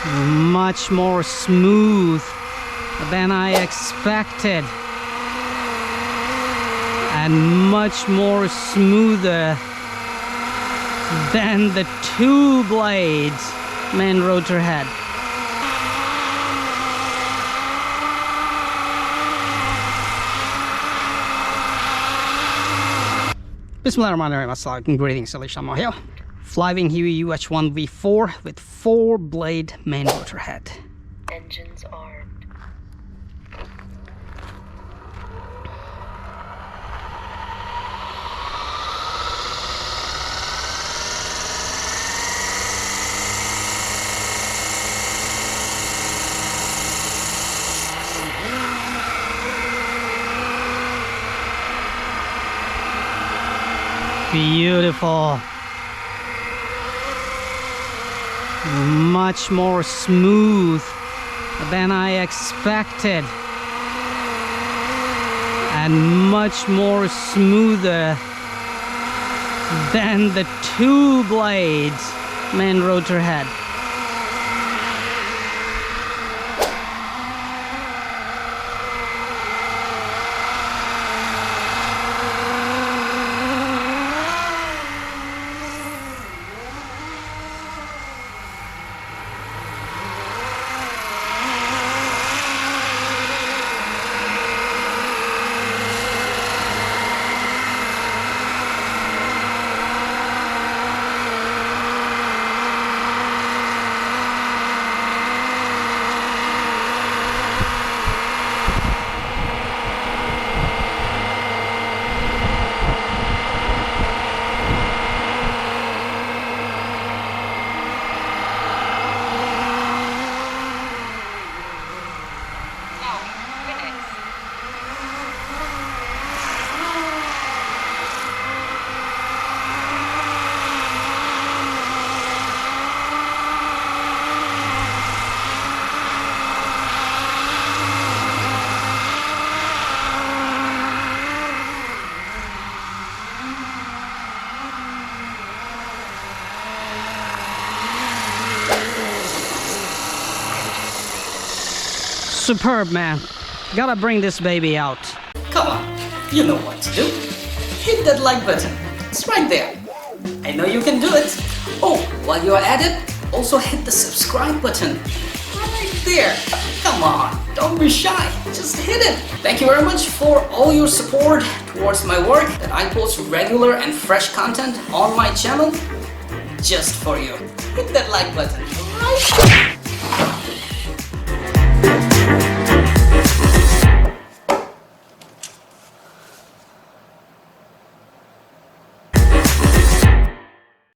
Much more smooth than I expected, and much more smoother than the 2 blades main rotor head. Bismillahirrahmanirrahim. Assalamualaikum. Greetings, alishanmao here. Flywing Huey UH1 V4 with 4 blade main rotor head. Engines armed. Beautiful. Much more smooth than I expected, and much more smoother than the 2 blades main rotor head. Superb, man. Gotta bring this baby out. Come on, you know what to do. Hit that like button. It's right there. I know you can do it. Oh, while you're at it, also hit the subscribe button. Right there. Come on, don't be shy. Just hit it. Thank you very much for all your support towards my work, that I post regular and fresh content on my channel just for you. Hit that like button right there.